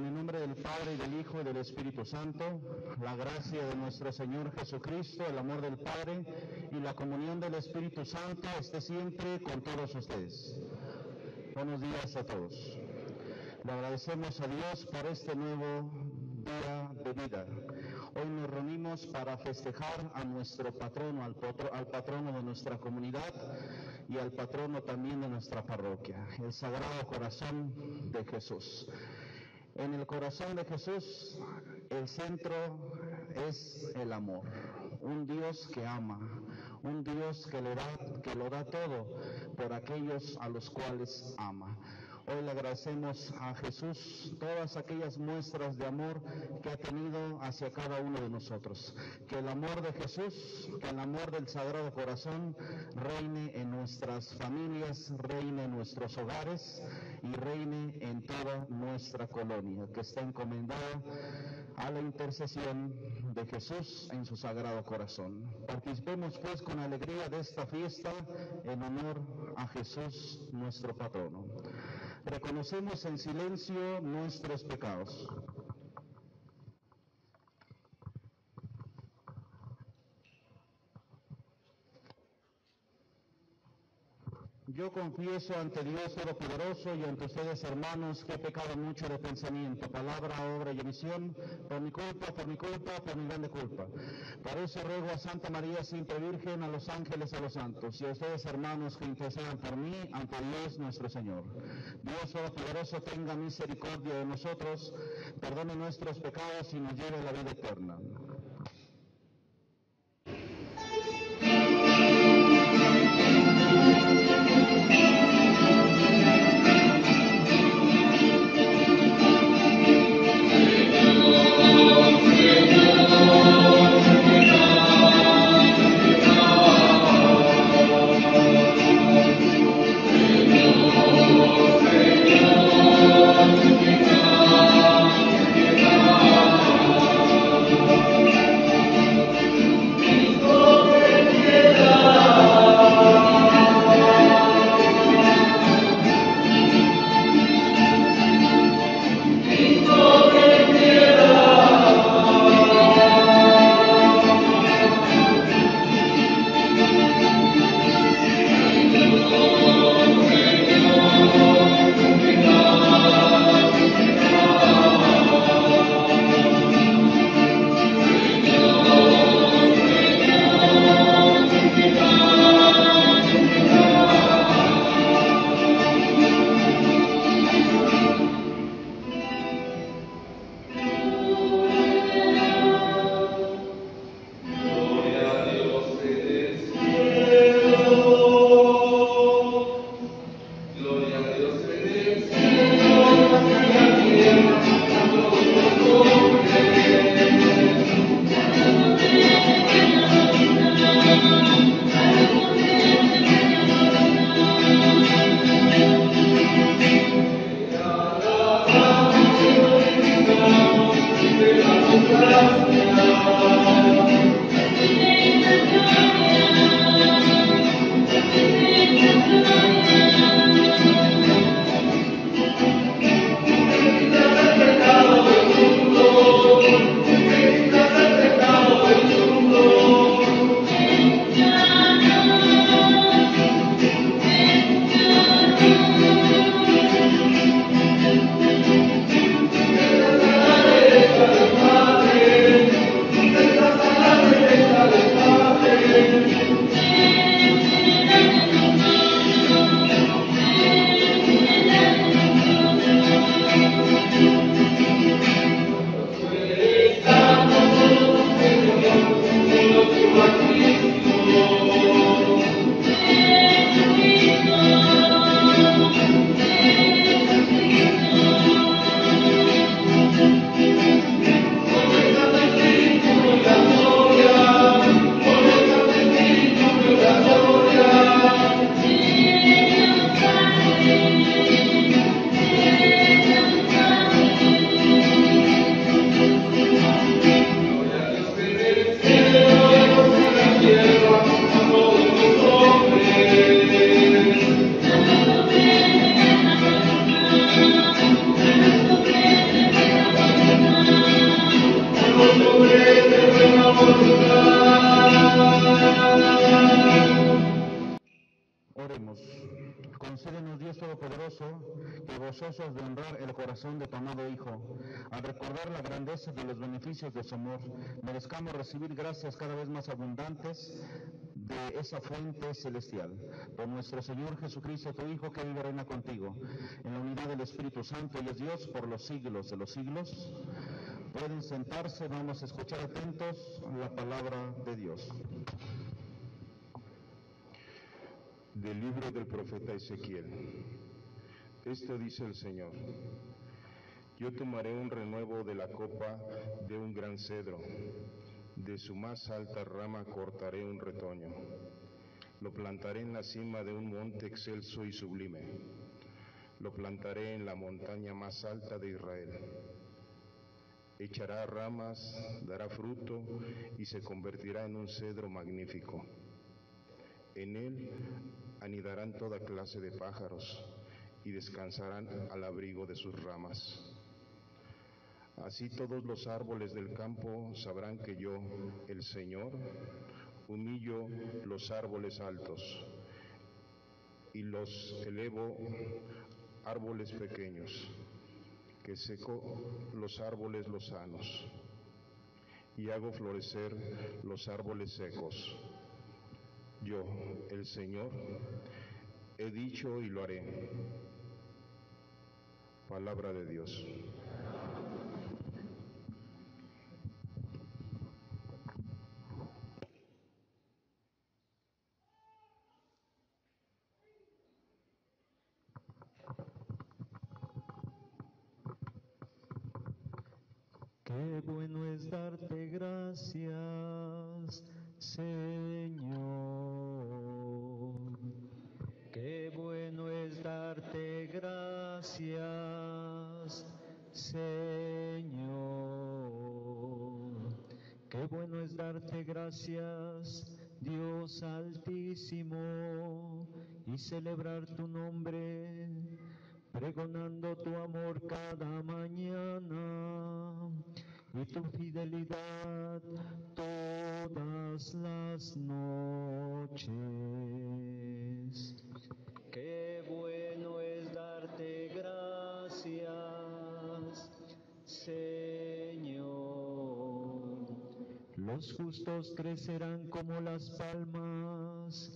el nombre del Padre, y del Hijo, y del Espíritu Santo, la gracia de nuestro Señor Jesucristo, el amor del Padre y la comunión del Espíritu Santo esté siempre con todos ustedes. Buenos días a todos. Le agradecemos a Dios por este nuevo día de vida. Hoy nos reunimos para festejar a nuestro patrono, al patrono de nuestra comunidad y al patrono también de nuestra parroquia, el Sagrado Corazón de Jesús. En el corazón de Jesús, el centro es el amor. Un Dios que ama, un Dios que lo da todo por aquellos a los cuales ama. Hoy le agradecemos a Jesús todas aquellas muestras de amor que ha tenido hacia cada uno de nosotros. Que el amor de Jesús, que el amor del Sagrado Corazón reine en nuestras familias, reine en nuestros hogares y reine en toda nuestra colonia, que está encomendada a la intercesión de Jesús en su Sagrado Corazón. Participemos pues con alegría de esta fiesta en honor a Jesús, nuestro patrono. Reconocemos en silencio nuestros pecados. Yo confieso ante Dios Todopoderoso y ante ustedes, hermanos, que he pecado mucho de pensamiento, palabra, obra y omisión, por mi grande culpa. Por eso ruego a Santa María siempre Virgen, a los ángeles, a los santos, y a ustedes, hermanos, que intercedan por mí ante Dios nuestro Señor. Dios Todopoderoso tenga misericordia de nosotros, perdone nuestros pecados y nos lleve a la vida eterna. Dios Todopoderoso, que gozosos de honrar el corazón de tu amado Hijo, al recordar la grandeza de los beneficios de su amor, merezcamos recibir gracias cada vez más abundantes de esa fuente celestial. Por nuestro Señor Jesucristo, tu Hijo, que vive y reina contigo, en la unidad del Espíritu Santo y es Dios por los siglos de los siglos. Pueden sentarse, vamos a escuchar atentos la palabra de Dios. Del libro del profeta Ezequiel. Esto dice el Señor: yo tomaré un renuevo de la copa de un gran cedro, de su más alta rama cortaré un retoño, lo plantaré en la cima de un monte excelso y sublime, lo plantaré en la montaña más alta de Israel. Echará ramas, dará fruto y se convertirá en un cedro magnífico. En él anidarán toda clase de pájaros y descansarán al abrigo de sus ramas. Así todos los árboles del campo sabrán que yo, el Señor, humillo los árboles altos y los elevo árboles pequeños, que seco los árboles lozanos y hago florecer los árboles secos. Yo, el Señor, he dicho y lo haré. Palabra de Dios. Qué bueno es darte gracias, Señor. Qué bueno es darte gracias, Señor. Qué bueno es darte gracias, Dios Altísimo, y celebrar tu nombre, pregonando tu amor cada mañana y tu fidelidad todas las noches. Qué bueno es darte gracias, Señor. Los justos crecerán como las palmas,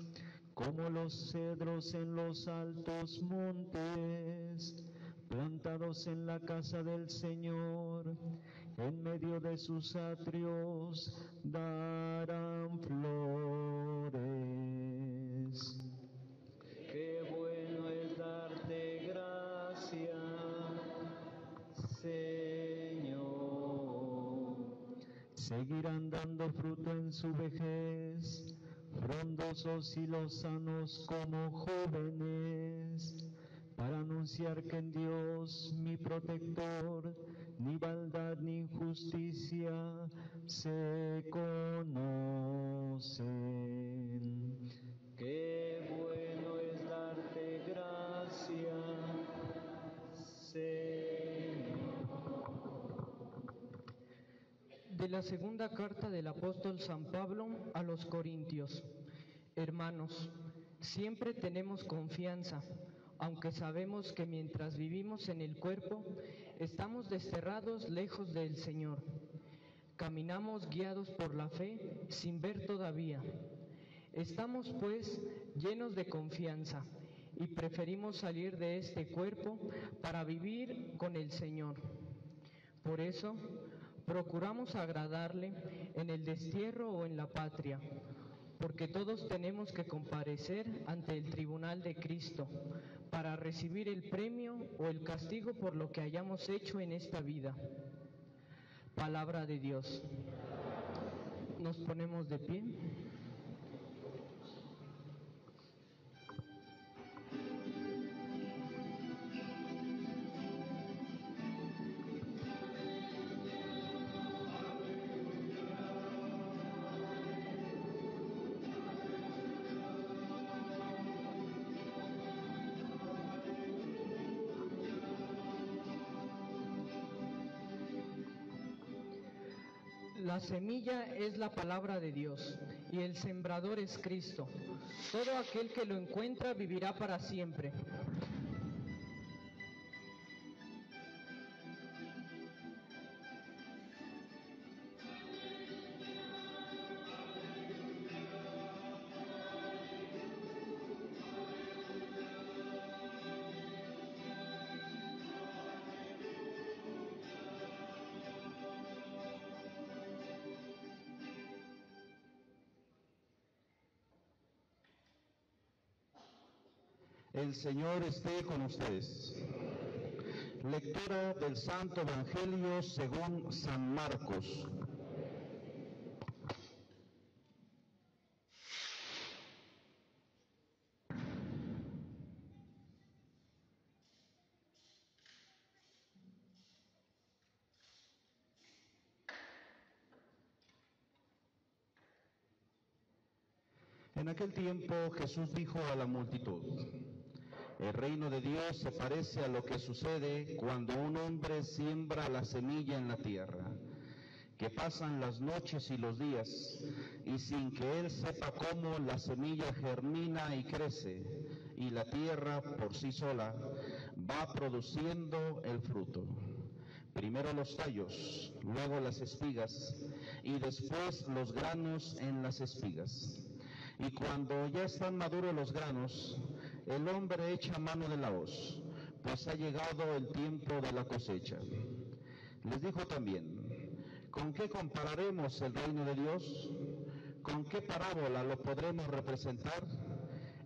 como los cedros en los altos montes, plantados en la casa del Señor, en medio de sus atrios darán flores. Qué bueno es darte gracias, Señor. Seguirán dando fruto en su vejez, frondosos y lozanos como jóvenes, para anunciar que en Dios, mi protector, ni maldad ni injusticia se conocen. Qué bueno es darte gracias, Señor. De la segunda carta del apóstol San Pablo a los Corintios. Hermanos, siempre tenemos confianza, aunque sabemos que mientras vivimos en el cuerpo, estamos desterrados lejos del Señor. Caminamos guiados por la fe sin ver todavía. Estamos pues llenos de confianza y preferimos salir de este cuerpo para vivir con el Señor. Por eso, procuramos agradarle en el destierro o en la patria, porque todos tenemos que comparecer ante el tribunal de Cristo para recibir el premio o el castigo por lo que hayamos hecho en esta vida. Palabra de Dios. Nos ponemos de pie. La semilla es la palabra de Dios y el sembrador es Cristo. Todo aquel que lo encuentra vivirá para siempre. El Señor esté con ustedes. Lectura del Santo Evangelio según San Marcos. En aquel tiempo Jesús dijo a la multitud: el reino de Dios se parece a lo que sucede cuando un hombre siembra la semilla en la tierra, que pasan las noches y los días, y sin que él sepa cómo, la semilla germina y crece, y la tierra por sí sola va produciendo el fruto. Primero los tallos, luego las espigas, y después los granos en las espigas. Y cuando ya están maduros los granos, el hombre echa mano de la hoz, pues ha llegado el tiempo de la cosecha. Les dijo también: ¿con qué compararemos el reino de Dios? ¿Con qué parábola lo podremos representar?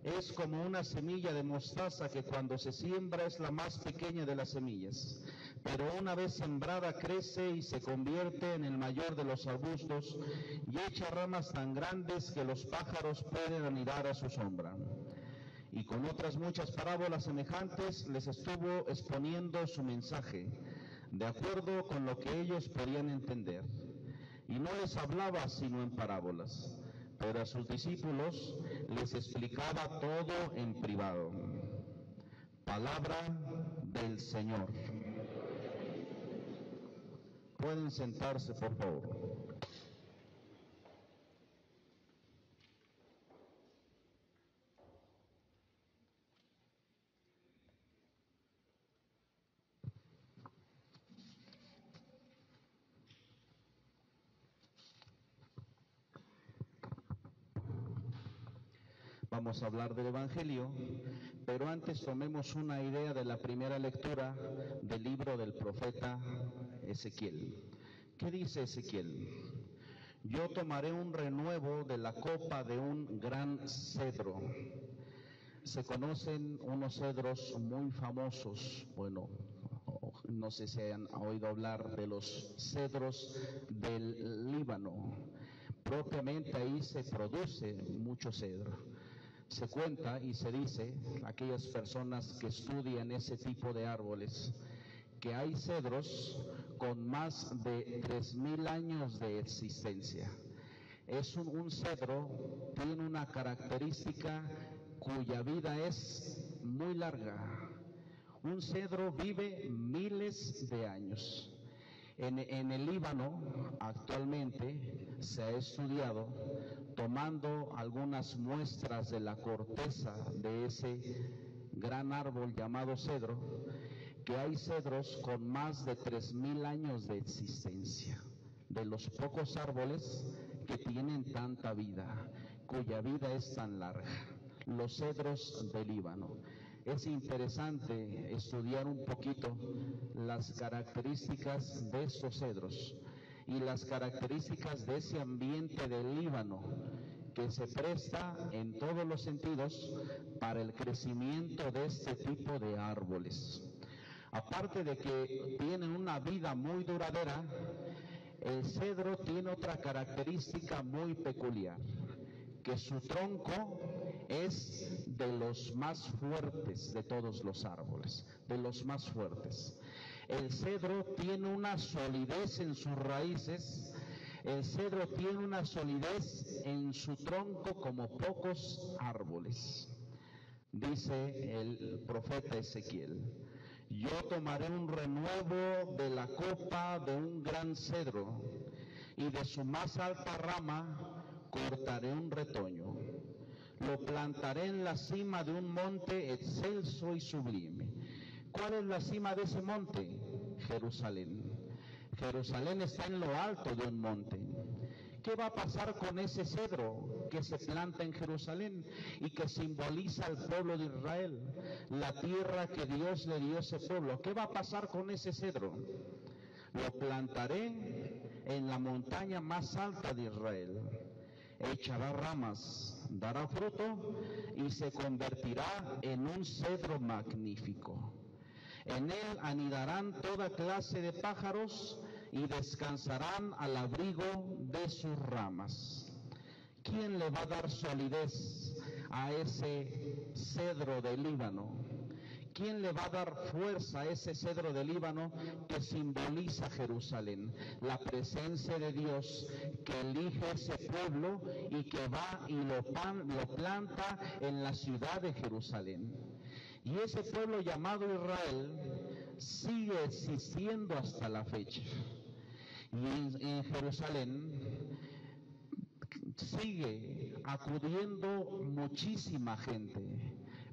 Es como una semilla de mostaza que cuando se siembra es la más pequeña de las semillas, pero una vez sembrada crece y se convierte en el mayor de los arbustos y echa ramas tan grandes que los pájaros pueden anidar a su sombra. Y con otras muchas parábolas semejantes les estuvo exponiendo su mensaje, de acuerdo con lo que ellos podían entender. Y no les hablaba sino en parábolas, pero a sus discípulos les explicaba todo en privado. Palabra del Señor. Pueden sentarse, por favor. Vamos a hablar del Evangelio, pero antes tomemos una idea de la primera lectura del libro del profeta Ezequiel. ¿Qué dice Ezequiel? Yo tomaré un renuevo de la copa de un gran cedro. Se conocen unos cedros muy famosos, bueno, no sé si han oído hablar de los cedros del Líbano. Propiamente ahí se produce mucho cedro. Se cuenta y se dice, aquellas personas que estudian ese tipo de árboles, que hay cedros con más de 3.000 años de existencia. Es un cedro, tiene una característica cuya vida es muy larga. Un cedro vive miles de años. En el Líbano actualmente se ha estudiado, tomando algunas muestras de la corteza de ese gran árbol llamado cedro, que hay cedros con más de 3.000 años de existencia, de los pocos árboles que tienen tanta vida, cuya vida es tan larga, los cedros del Líbano. Es interesante estudiar un poquito las características de estos cedros y las características de ese ambiente del Líbano, que se presta en todos los sentidos para el crecimiento de este tipo de árboles. Aparte de que tienen una vida muy duradera, el cedro tiene otra característica muy peculiar, que su tronco es de los más fuertes de todos los árboles, de los más fuertes. El cedro tiene una solidez en sus raíces, el cedro tiene una solidez en su tronco como pocos árboles. Dice el profeta Ezequiel: yo tomaré un renuevo de la copa de un gran cedro, y de su más alta rama cortaré un retoño. Lo plantaré en la cima de un monte excelso y sublime. ¿Cuál es la cima de ese monte? Jerusalén. Jerusalén está en lo alto de un monte. ¿Qué va a pasar con ese cedro que se planta en Jerusalén y que simboliza al pueblo de Israel, la tierra que Dios le dio a ese pueblo? ¿Qué va a pasar con ese cedro? Lo plantaré en la montaña más alta de Israel. Echará ramas, dará fruto y se convertirá en un cedro magnífico. En él anidarán toda clase de pájaros y descansarán al abrigo de sus ramas. ¿Quién le va a dar solidez a ese cedro del Líbano? ¿Quién le va a dar fuerza a ese cedro del Líbano que simboliza Jerusalén? La presencia de Dios que elige ese pueblo y que va y lo planta en la ciudad de Jerusalén. Y ese pueblo llamado Israel sigue existiendo hasta la fecha. Y en Jerusalén sigue acudiendo muchísima gente,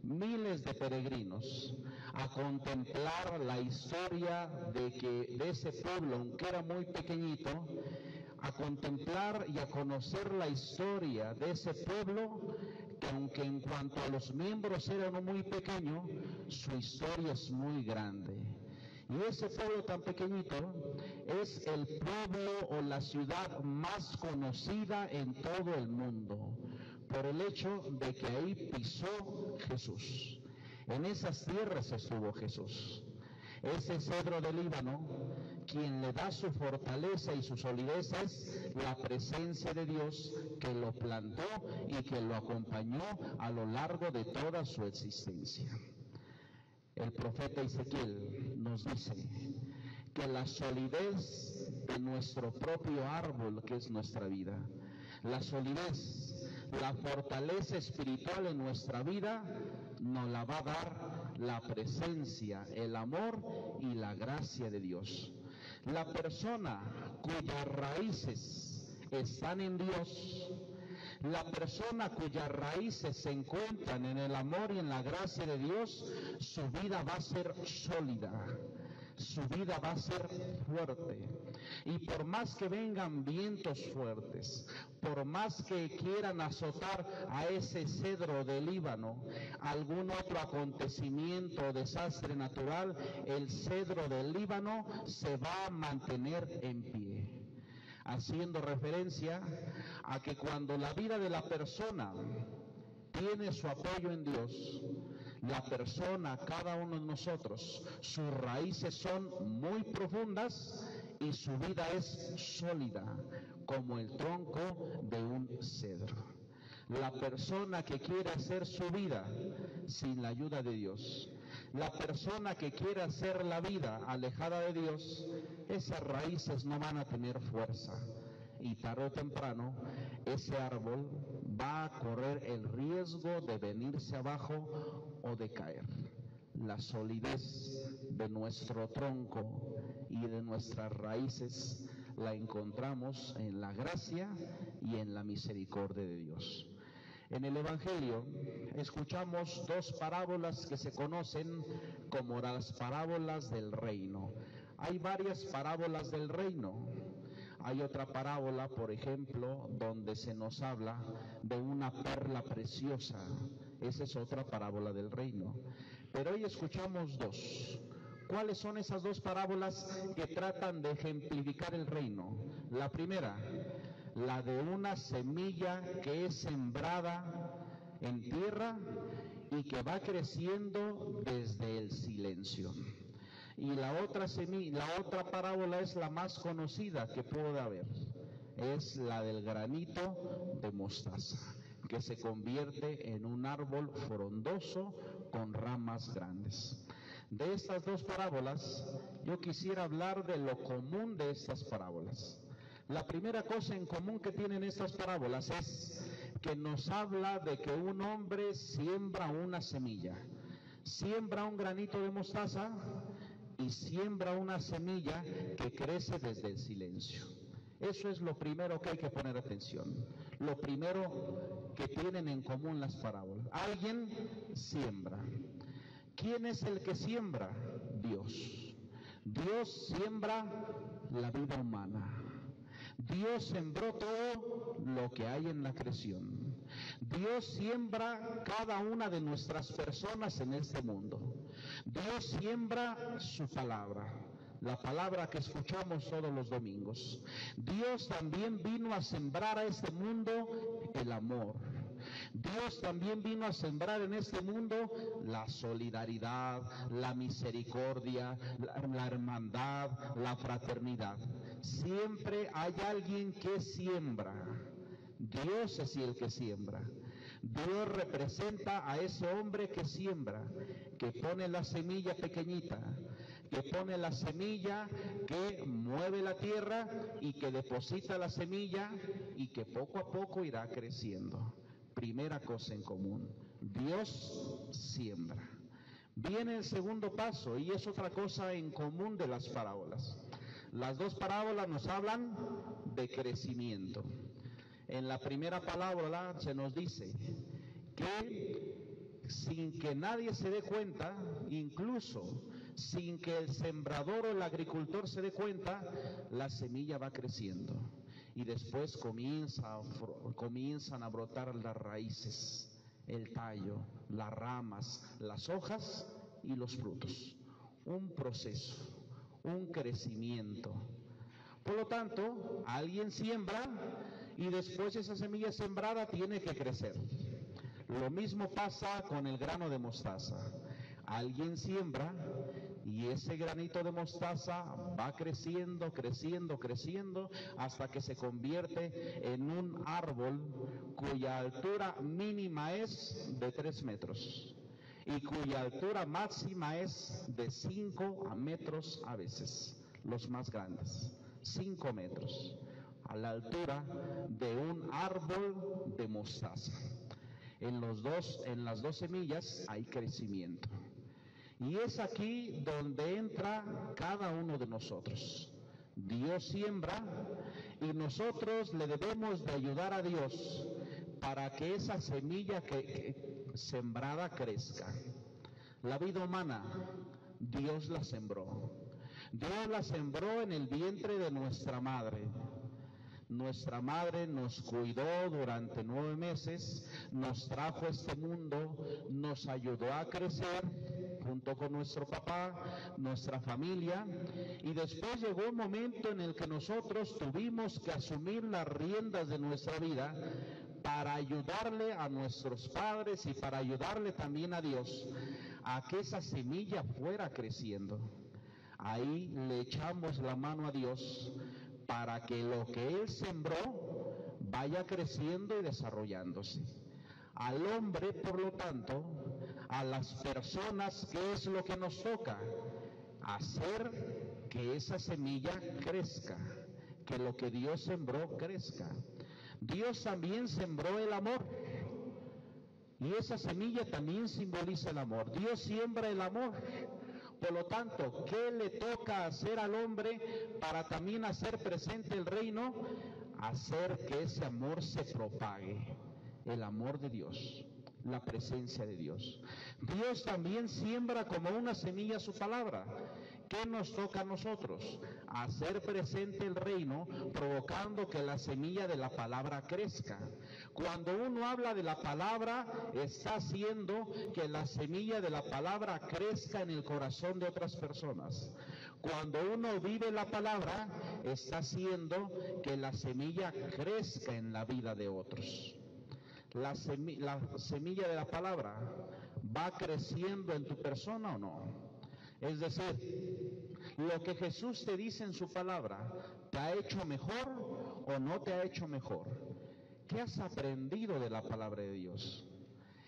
miles de peregrinos, a contemplar la historia de ese pueblo, aunque era muy pequeñito, a contemplar y a conocer la historia de ese pueblo, que aunque en cuanto a los miembros era uno muy pequeño, su historia es muy grande. Y ese pueblo tan pequeñito es el pueblo o la ciudad más conocida en todo el mundo, por el hecho de que ahí pisó Jesús. En esas tierras estuvo Jesús. Ese cedro del Líbano, quien le da su fortaleza y su solidez es la presencia de Dios que lo plantó y que lo acompañó a lo largo de toda su existencia. El profeta Ezequiel nos dice que la solidez de nuestro propio árbol, que es nuestra vida, la solidez, la fortaleza espiritual en nuestra vida, nos la va a dar la presencia, el amor y la gracia de Dios. La persona cuyas raíces están en Dios, la persona cuyas raíces se encuentran en el amor y en la gracia de Dios, su vida va a ser sólida, su vida va a ser fuerte. Y por más que vengan vientos fuertes, por más que quieran azotar a ese cedro del Líbano, algún otro acontecimiento o desastre natural, el cedro del Líbano se va a mantener en pie. Haciendo referencia a que cuando la vida de la persona tiene su apoyo en Dios, la persona, cada uno de nosotros, sus raíces son muy profundas y su vida es sólida, como el tronco de un cedro. La persona que quiere hacer su vida sin la ayuda de Dios, la persona que quiere hacer la vida alejada de Dios, esas raíces no van a tener fuerza. Y tarde o temprano, ese árbol va a correr el riesgo de venirse abajo o de caer. La solidez de nuestro tronco y de nuestras raíces la encontramos en la gracia y en la misericordia de Dios. En el Evangelio escuchamos dos parábolas que se conocen como las parábolas del reino. Hay varias parábolas del reino. Hay otra parábola, por ejemplo, donde se nos habla de una perla preciosa. Esa es otra parábola del reino. Pero hoy escuchamos dos. ¿Cuáles son esas dos parábolas que tratan de ejemplificar el reino? La primera, la de una semilla que es sembrada en tierra y que va creciendo desde el silencio. Y la otra parábola es la más conocida que puede haber, es la del granito de mostaza, que se convierte en un árbol frondoso con ramas grandes. De estas dos parábolas, yo quisiera hablar de lo común de estas parábolas. La primera cosa en común que tienen estas parábolas es que nos habla de que un hombre siembra una semilla, siembra un granito de mostaza y siembra una semilla que crece desde el silencio. Eso es lo primero que hay que poner atención. Lo primero que tienen en común las parábolas. Alguien siembra. ¿Quién es el que siembra? Dios. Dios siembra la vida humana. Dios sembró todo lo que hay en la creación. Dios siembra cada una de nuestras personas en este mundo. Dios siembra su palabra, la palabra que escuchamos todos los domingos. Dios también vino a sembrar a este mundo el amor. Dios también vino a sembrar en este mundo la solidaridad, la misericordia, la hermandad, la fraternidad. Siempre hay alguien que siembra. Dios es el que siembra. Dios representa a ese hombre que siembra, que pone la semilla pequeñita, que pone la semilla, que mueve la tierra y que deposita la semilla y que poco a poco irá creciendo. Primera cosa en común, Dios siembra. Viene el segundo paso y es otra cosa en común de las parábolas. Las dos parábolas nos hablan de crecimiento. En la primera parábola se nos dice que sin que nadie se dé cuenta, incluso sin que el sembrador o el agricultor se dé cuenta, la semilla va creciendo y después comienzan a brotar las raíces, el tallo, las ramas, las hojas y los frutos. Un proceso, un crecimiento. Por lo tanto, alguien siembra y después esa semilla sembrada tiene que crecer. Lo mismo pasa con el grano de mostaza. Alguien siembra y ese granito de mostaza va creciendo, creciendo, creciendo, hasta que se convierte en un árbol cuya altura mínima es de 3 metros y cuya altura máxima es de 5 metros a veces, los más grandes, 5 metros, a la altura de un árbol de mostaza. En las dos semillas hay crecimiento. Y es aquí donde entra cada uno de nosotros. Dios siembra y nosotros le debemos de ayudar a Dios para que esa semilla sembrada crezca. La vida humana, Dios la sembró. Dios la sembró en el vientre de nuestra madre. Nuestra madre nos cuidó durante 9 meses, nos trajo a este mundo, nos ayudó a crecer junto con nuestro papá, nuestra familia, y después llegó un momento en el que nosotros tuvimos que asumir las riendas de nuestra vida para ayudarle a nuestros padres y para ayudarle también a Dios a que esa semilla fuera creciendo. Ahí le echamos la mano a Dios para que lo que Él sembró vaya creciendo y desarrollándose. Al hombre, por lo tanto, a las personas, ¿qué es lo que nos toca? Hacer que esa semilla crezca, que lo que Dios sembró crezca. Dios también sembró el amor y esa semilla también simboliza el amor. Dios siembra el amor. Por lo tanto, ¿qué le toca hacer al hombre para también hacer presente el reino? Hacer que ese amor se propague, el amor de Dios, la presencia de Dios. Dios también siembra como una semilla su palabra. ¿Qué nos toca a nosotros? Hacer presente el reino, provocando que la semilla de la palabra crezca. Cuando uno habla de la palabra, está haciendo que la semilla de la palabra crezca en el corazón de otras personas. Cuando uno vive la palabra, está haciendo que la semilla crezca en la vida de otros. La semilla de la palabra va creciendo en tu persona o no. Es decir, lo que Jesús te dice en su palabra, ¿te ha hecho mejor o no te ha hecho mejor? ¿Qué has aprendido de la palabra de Dios?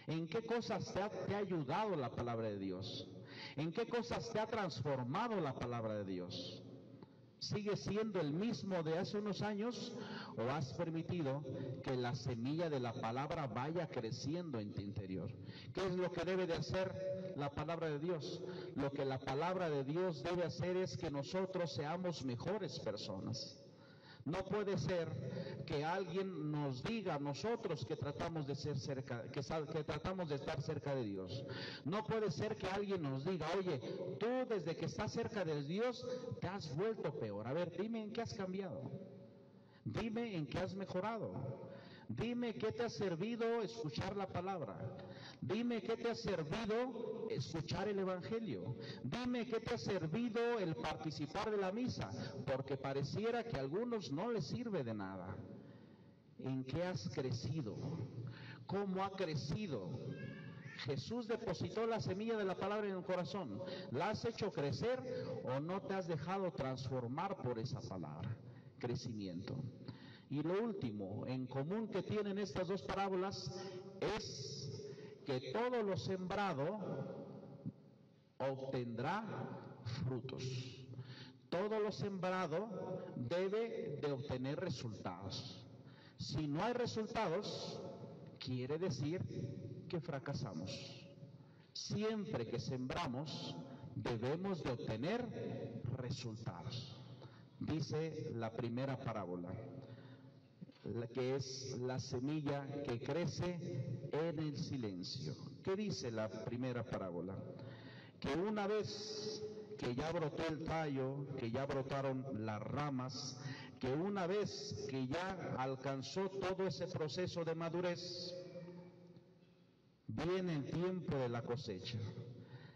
¿En qué cosas te ha ayudado la palabra de Dios? ¿En qué cosas te ha transformado la palabra de Dios? ¿Sigue siendo el mismo de hace unos años o has permitido que la semilla de la palabra vaya creciendo en tu interior? ¿Qué es lo que debe de hacer la palabra de Dios? Lo que la palabra de Dios debe hacer es que nosotros seamos mejores personas. No puede ser que alguien nos diga a nosotros que tratamos de ser cerca, que tratamos de estar cerca de Dios. No puede ser que alguien nos diga, oye, tú desde que estás cerca de Dios te has vuelto peor. A ver, dime en qué has cambiado. Dime en qué has mejorado. Dime qué te ha servido escuchar la palabra. Dime qué te ha servido escuchar el Evangelio. Dime qué te ha servido el participar de la misa, porque pareciera que a algunos no les sirve de nada. ¿En qué has crecido? cómo ha crecido. Jesús depositó la semilla de la palabra en el corazón. ¿La has hecho crecer o no te has dejado transformar por esa palabra? Crecimiento. Y lo último en común que tienen estas dos parábolas es que todo lo sembrado obtendrá frutos. Todo lo sembrado debe de obtener resultados. Si no hay resultados, quiere decir que fracasamos. Siempre que sembramos, debemos de obtener resultados. Dice la primera parábola, que es la semilla que crece en el silencio. ¿Qué dice la primera parábola? Que una vez que ya brotó el tallo, que ya brotaron las ramas, que una vez que ya alcanzó todo ese proceso de madurez, viene el tiempo de la cosecha.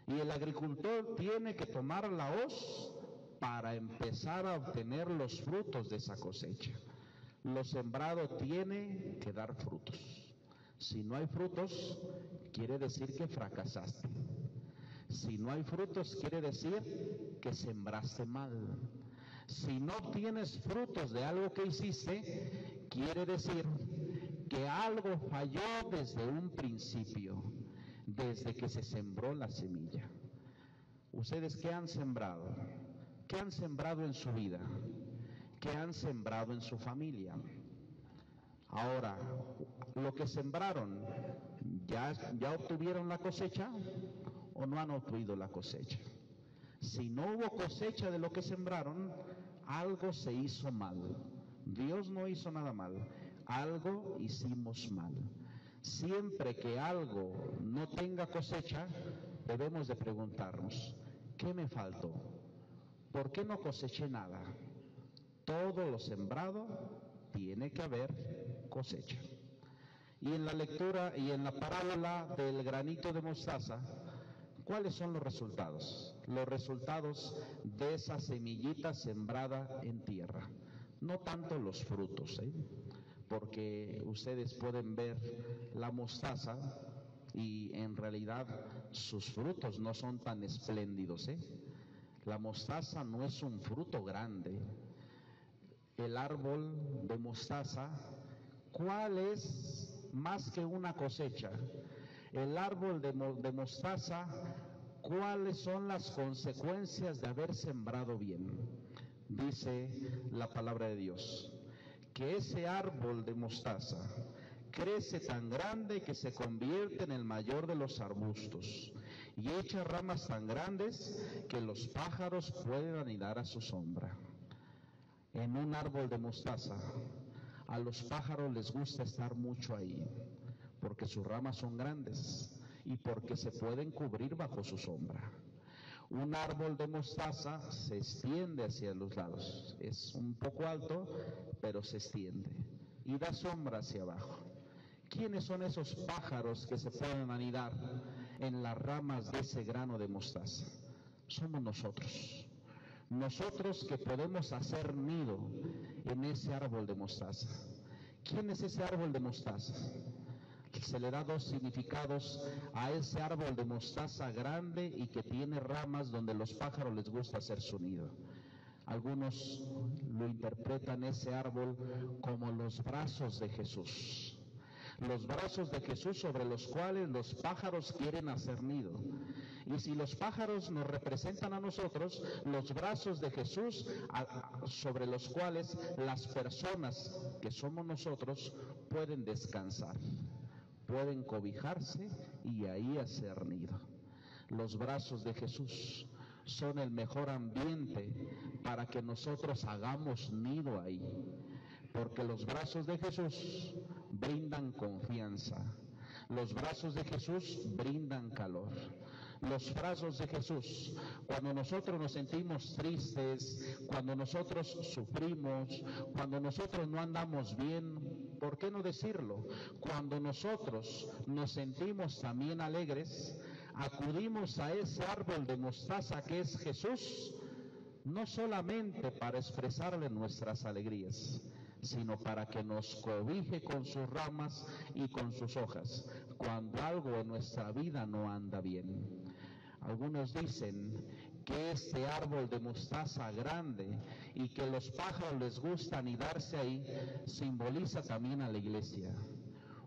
Y el agricultor tiene que tomar la hoz para empezar a obtener los frutos de esa cosecha. Lo sembrado tiene que dar frutos. Si no hay frutos, quiere decir que fracasaste. Si no hay frutos, quiere decir que sembraste mal. Si no obtienes frutos de algo que hiciste, quiere decir que algo falló desde un principio, desde que se sembró la semilla. ¿Ustedes qué han sembrado? ¿Qué han sembrado en su vida? ¿Qué han sembrado en su familia? Ahora, lo que sembraron, ¿ya obtuvieron la cosecha o no han obtenido la cosecha? Si no hubo cosecha de lo que sembraron, algo se hizo mal. Dios no hizo nada mal, algo hicimos mal. Siempre que algo no tenga cosecha, debemos de preguntarnos, ¿qué me faltó? ¿Por qué no coseché nada? Todo lo sembrado tiene que haber cosecha. Y en la lectura y en la parábola del granito de mostaza, ¿cuáles son los resultados? Los resultados de esa semillita sembrada en tierra. No tanto los frutos, porque ustedes pueden ver la mostaza y en realidad sus frutos no son tan espléndidos. La mostaza no es un fruto grande. El árbol de mostaza, ¿cuál es más que una cosecha? El árbol de mostaza, ¿cuáles son las consecuencias de haber sembrado bien? Dice la palabra de Dios, que ese árbol de mostaza crece tan grande que se convierte en el mayor de los arbustos y echa ramas tan grandes que los pájaros pueden anidar a su sombra. En un árbol de mostaza, a los pájaros les gusta estar mucho ahí, porque sus ramas son grandes y porque se pueden cubrir bajo su sombra. Un árbol de mostaza se extiende hacia los lados, es un poco alto, pero se extiende y da sombra hacia abajo. ¿Quiénes son esos pájaros que se pueden anidar en las ramas de ese grano de mostaza? Somos nosotros. Nosotros que podemos hacer nido en ese árbol de mostaza. ¿Quién es ese árbol de mostaza? Se le da dos significados a ese árbol de mostaza grande y que tiene ramas donde los pájaros les gusta hacer su nido. Algunos lo interpretan ese árbol como los brazos de Jesús. Los brazos de Jesús sobre los cuales los pájaros quieren hacer nido. Y si los pájaros nos representan a nosotros, los brazos de Jesús sobre los cuales las personas que somos nosotros pueden descansar, pueden cobijarse y ahí hacer nido. Los brazos de Jesús son el mejor ambiente para que nosotros hagamos nido ahí, porque los brazos de Jesús brindan confianza, los brazos de Jesús brindan calor. Los brazos de Jesús, cuando nosotros nos sentimos tristes, cuando nosotros sufrimos, cuando nosotros no andamos bien, ¿por qué no decirlo? Cuando nosotros nos sentimos también alegres, acudimos a ese árbol de mostaza que es Jesús, no solamente para expresarle nuestras alegrías, sino para que nos cobije con sus ramas y con sus hojas, cuando algo en nuestra vida no anda bien. Algunos dicen que este árbol de mostaza grande y que los pájaros les gusta anidarse ahí, simboliza también a la iglesia.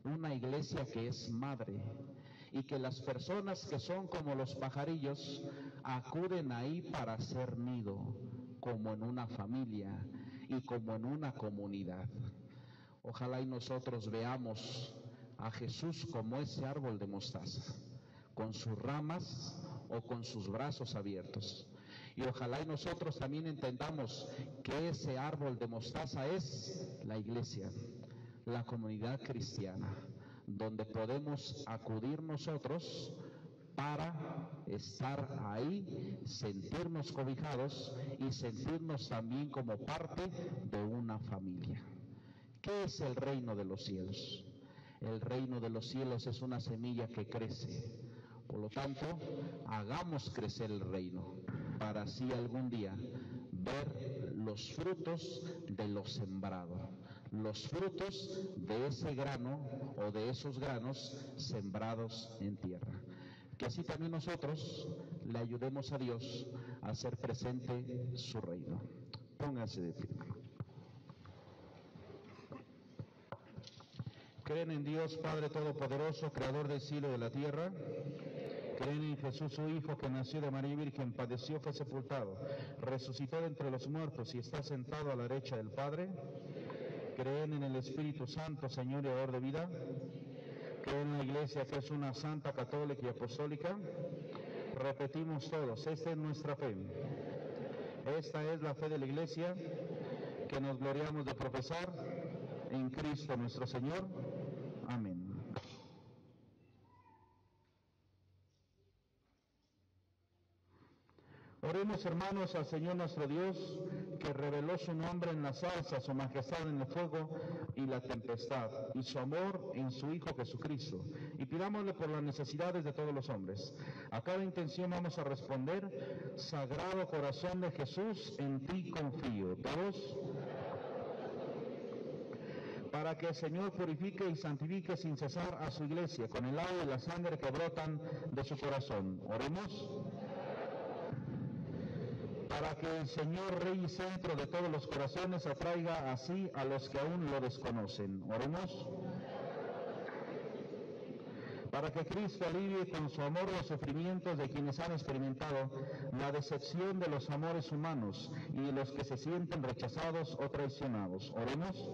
Una iglesia que es madre y que las personas que son como los pajarillos acuden ahí para hacer nido, como en una familia y como en una comunidad. Ojalá y nosotros veamos a Jesús como ese árbol de mostaza, con sus ramas o con sus brazos abiertos. Y ojalá y nosotros también entendamos que ese árbol de mostaza es la iglesia, la comunidad cristiana, donde podemos acudir nosotros para estar ahí, sentirnos cobijados y sentirnos también como parte de una familia. ¿Qué es el reino de los cielos? El reino de los cielos es una semilla que crece. Por lo tanto, hagamos crecer el reino para así algún día ver los frutos de lo sembrado, los frutos de ese grano o de esos granos sembrados en tierra. Que así también nosotros le ayudemos a Dios a hacer presente su reino. Pónganse de pie. ¿Creen en Dios Padre Todopoderoso, Creador del cielo y de la tierra? ¿Creen en Jesús su Hijo, que nació de María Virgen, padeció, fue sepultado, resucitó de entre los muertos y está sentado a la derecha del Padre? ¿Creen en el Espíritu Santo, Señor y dador de vida? ¿Creen en la Iglesia, que es una santa, católica y apostólica? Repetimos todos, esta es nuestra fe. Esta es la fe de la Iglesia, que nos gloriamos de profesar en Cristo nuestro Señor. Amén. Oremos, hermanos, al Señor nuestro Dios, que reveló su nombre en la zarza, su majestad en el fuego y la tempestad, y su amor en su Hijo Jesucristo. Y pidámosle por las necesidades de todos los hombres. A cada intención vamos a responder: Sagrado Corazón de Jesús, en ti confío. ¿Todos? Para que el Señor purifique y santifique sin cesar a su iglesia, con el agua y la sangre que brotan de su corazón. Oremos. Para que el Señor, Rey y Centro de todos los corazones, atraiga así a los que aún lo desconocen. Oremos. Para que Cristo alivie con su amor los sufrimientos de quienes han experimentado la decepción de los amores humanos y de los que se sienten rechazados o traicionados. Oremos.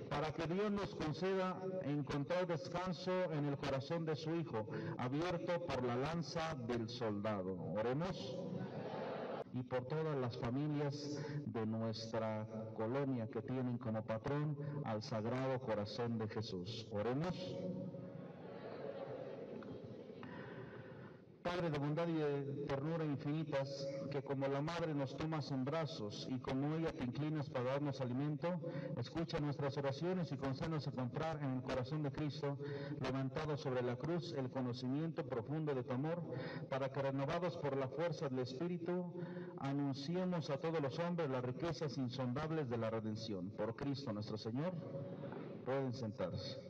Para que Dios nos conceda encontrar descanso en el corazón de su Hijo, abierto por la lanza del soldado. Oremos. Y por todas las familias de nuestra colonia que tienen como patrón al Sagrado Corazón de Jesús. Oremos. Padre de bondad y de ternura infinitas, que como la madre nos tomas en brazos y como ella te inclinas para darnos alimento, escucha nuestras oraciones y concédenos encontrar en el corazón de Cristo, levantado sobre la cruz, el conocimiento profundo de tu amor, para que, renovados por la fuerza del Espíritu, anunciemos a todos los hombres las riquezas insondables de la redención. Por Cristo nuestro Señor. Pueden sentarse.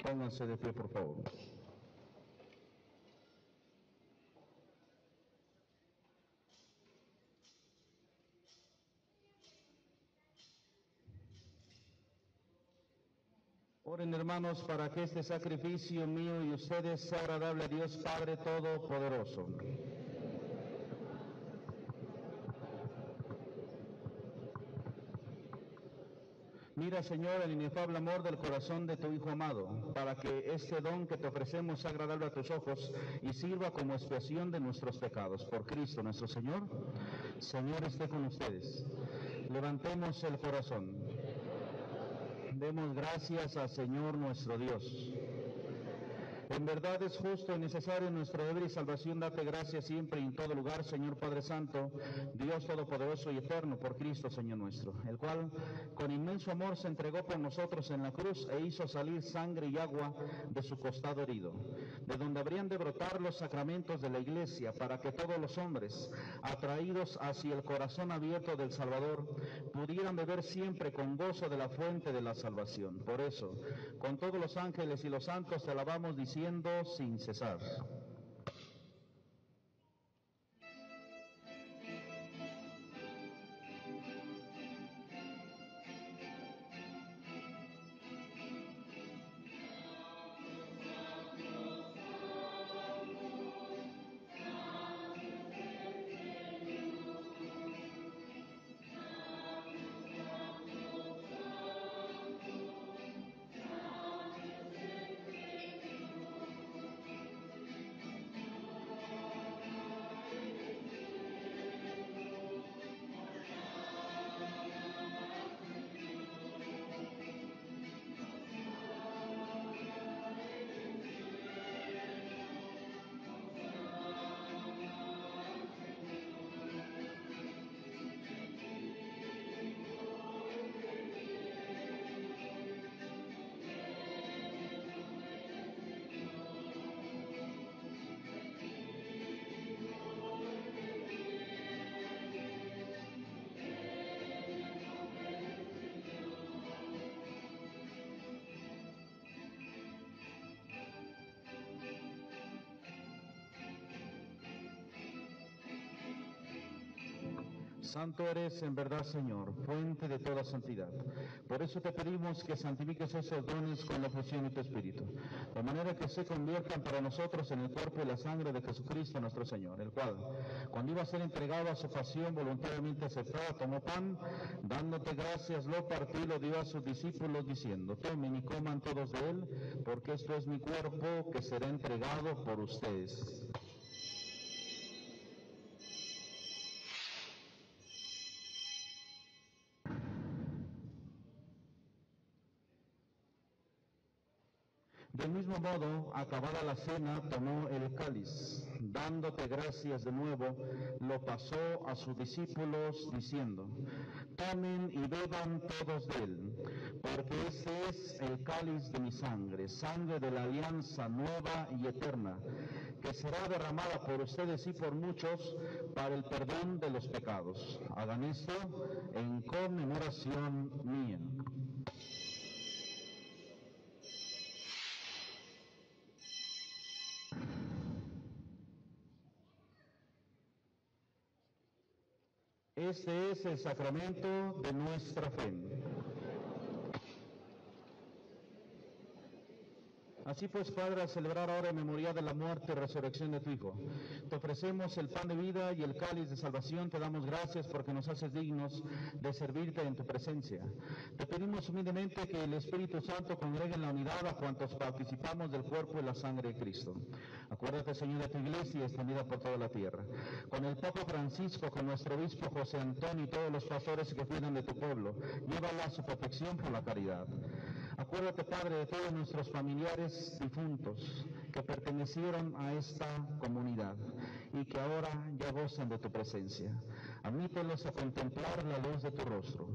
Pónganse de pie, por favor. Oren, hermanos, para que este sacrificio mío y ustedes sea agradable a Dios Padre Todopoderoso. Mira, Señor, el inefable amor del corazón de tu Hijo amado, para que este don que te ofrecemos sea agradable a tus ojos y sirva como expiación de nuestros pecados. Por Cristo nuestro Señor. Señor, esté con ustedes. Levantemos el corazón. Demos gracias al Señor nuestro Dios. En verdad es justo y necesario en nuestra deber y salvación darte gracias siempre y en todo lugar, Señor Padre Santo, Dios Todopoderoso y Eterno, por Cristo, Señor nuestro, el cual con inmenso amor se entregó por nosotros en la cruz e hizo salir sangre y agua de su costado herido, de donde habrían de brotar los sacramentos de la Iglesia, para que todos los hombres, atraídos hacia el corazón abierto del Salvador, pudieran beber siempre con gozo de la fuente de la salvación. Por eso, con todos los ángeles y los santos te alabamos diciendo sin cesar. Santo eres en verdad, Señor, fuente de toda santidad. Por eso te pedimos que santifiques esos dones con la fusión de tu Espíritu, de manera que se conviertan para nosotros en el cuerpo y la sangre de Jesucristo nuestro Señor, el cual, cuando iba a ser entregado a su pasión voluntariamente aceptada, tomó pan, dándote gracias, lo partió y lo dio a sus discípulos, diciendo: tomen y coman todos de él, porque esto es mi cuerpo que será entregado por ustedes. Del mismo modo, acabada la cena, tomó el cáliz, dándote gracias de nuevo, lo pasó a sus discípulos, diciendo: tomen y beban todos de él, porque este es el cáliz de mi sangre, sangre de la alianza nueva y eterna, que será derramada por ustedes y por muchos para el perdón de los pecados. Hagan esto en conmemoración mía. Este es el sacramento de nuestra fe. Así pues, Padre, al celebrar ahora en memoria de la muerte y resurrección de tu Hijo, te ofrecemos el pan de vida y el cáliz de salvación. Te damos gracias porque nos haces dignos de servirte en tu presencia. Te pedimos humildemente que el Espíritu Santo congregue en la unidad a cuantos participamos del cuerpo y la sangre de Cristo. Acuérdate, Señor, de tu iglesia extendida por toda la tierra, con el Papa Francisco, con nuestro obispo José Antonio y todos los pastores que cuidan de tu pueblo. Llévala a su protección por la caridad. Acuérdate, Padre, de todos nuestros familiares difuntos que pertenecieron a esta comunidad y que ahora ya gozan de tu presencia. Admítelos a contemplar la luz de tu rostro.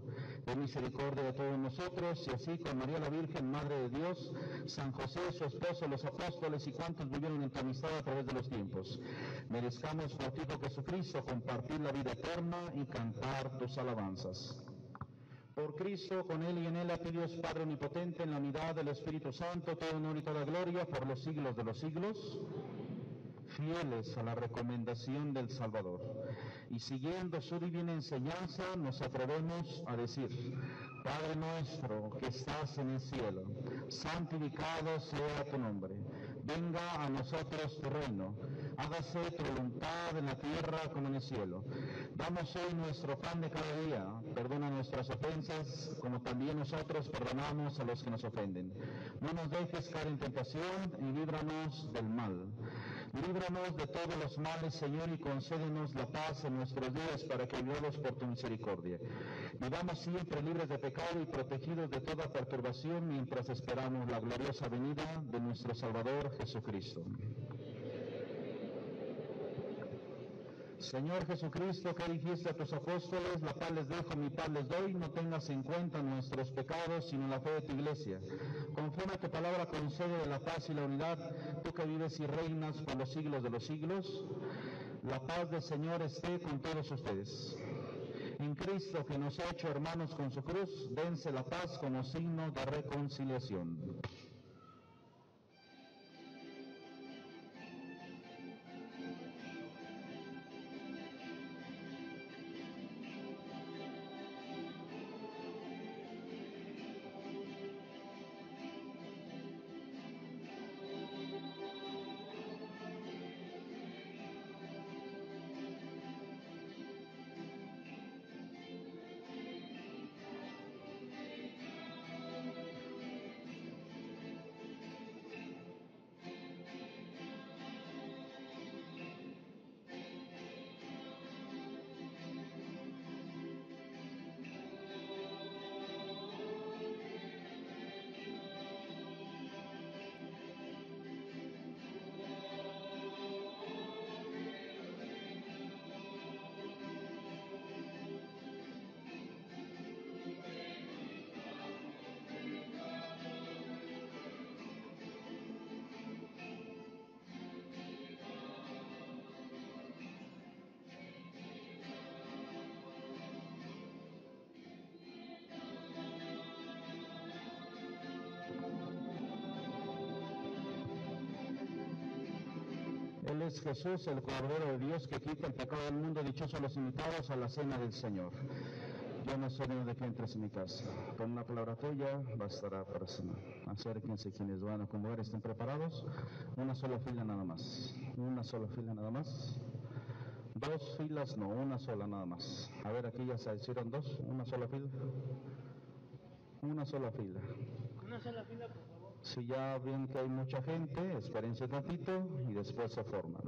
Ten misericordia de todos nosotros, y así con María la Virgen, Madre de Dios, San José, su esposo, los apóstoles y cuantos vivieron en tu amistad a través de los tiempos, merezcamos por ti, Jesucristo, compartir la vida eterna y cantar tus alabanzas. Por Cristo, con Él y en Él, a ti Dios Padre Omnipotente, en la unidad del Espíritu Santo, todo honor y toda gloria por los siglos de los siglos. Fieles a la recomendación del Salvador y siguiendo su divina enseñanza, nos atrevemos a decir: Padre nuestro que estás en el cielo, santificado sea tu nombre. Venga a nosotros tu reino. Hágase tu voluntad en la tierra como en el cielo. Danos hoy nuestro pan de cada día. Perdona nuestras ofensas, como también nosotros perdonamos a los que nos ofenden. No nos dejes caer en tentación y líbranos del mal. Líbranos de todos los males, Señor, y concédenos la paz en nuestros días, para que vivamos por tu misericordia. Vivamos siempre libres de pecado y protegidos de toda perturbación, mientras esperamos la gloriosa venida de nuestro Salvador Jesucristo. Señor Jesucristo, que dijiste a tus apóstoles: la paz les dejo, mi paz les doy, no tengas en cuenta nuestros pecados, sino la fe de tu iglesia. Conforme a tu palabra, concede la paz y la unidad, tú que vives y reinas por los siglos de los siglos. La paz del Señor esté con todos ustedes. En Cristo, que nos ha hecho hermanos con su cruz, dense la paz como signo de reconciliación. Él es Jesús, el Cordero de Dios, que quita el pecado del mundo. Dichosos los invitados a la cena del Señor. Yo no soy digno de que entres en mi casa. Con una palabra tuya bastará para cenar. Acérquense quienes van a acomodar, estén preparados. Una sola fila nada más. Una sola fila nada más. Dos filas no, una sola nada más. A ver, aquí ya se hicieron dos. Una sola fila. Una sola fila. Una sola fila, por favor. Si ya ven que hay mucha gente, espérense un ratito y después se forman.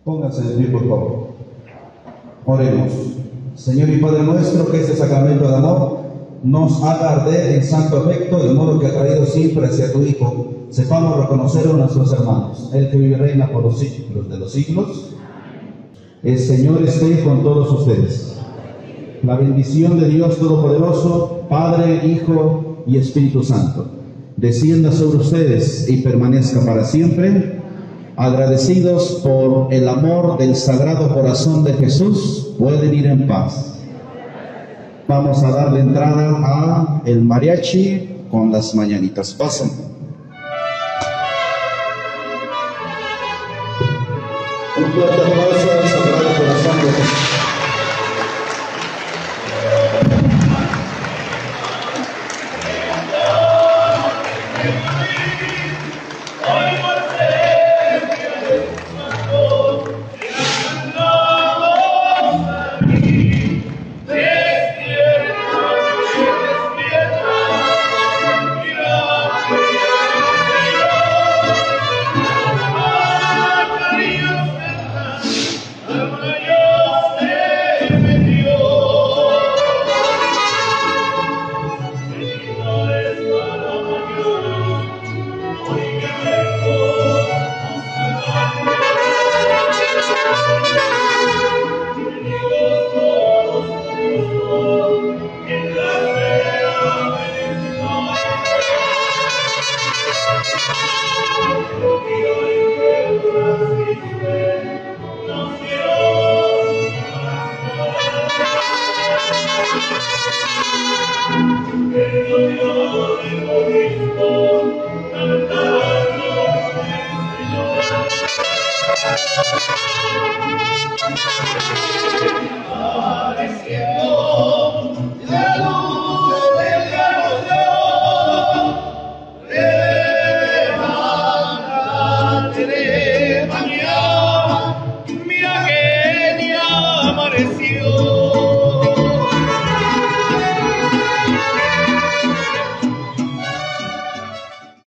Pónganse de pie, por favor. Oremos. Señor y Padre nuestro, que este sacramento de amor nos haga arder en santo afecto, de modo que ha traído siempre hacia tu Hijo, sepamos reconocer a nuestros hermanos, el que vive y reina por los siglos de los siglos. El Señor esté con todos ustedes. La bendición de Dios Todopoderoso, Padre, Hijo y Espíritu Santo, descienda sobre ustedes y permanezca para siempre. Agradecidos por el amor del Sagrado Corazón de Jesús, pueden ir en paz. Vamos a darle entrada a el mariachi con las mañanitas. Pasen. Un fuerte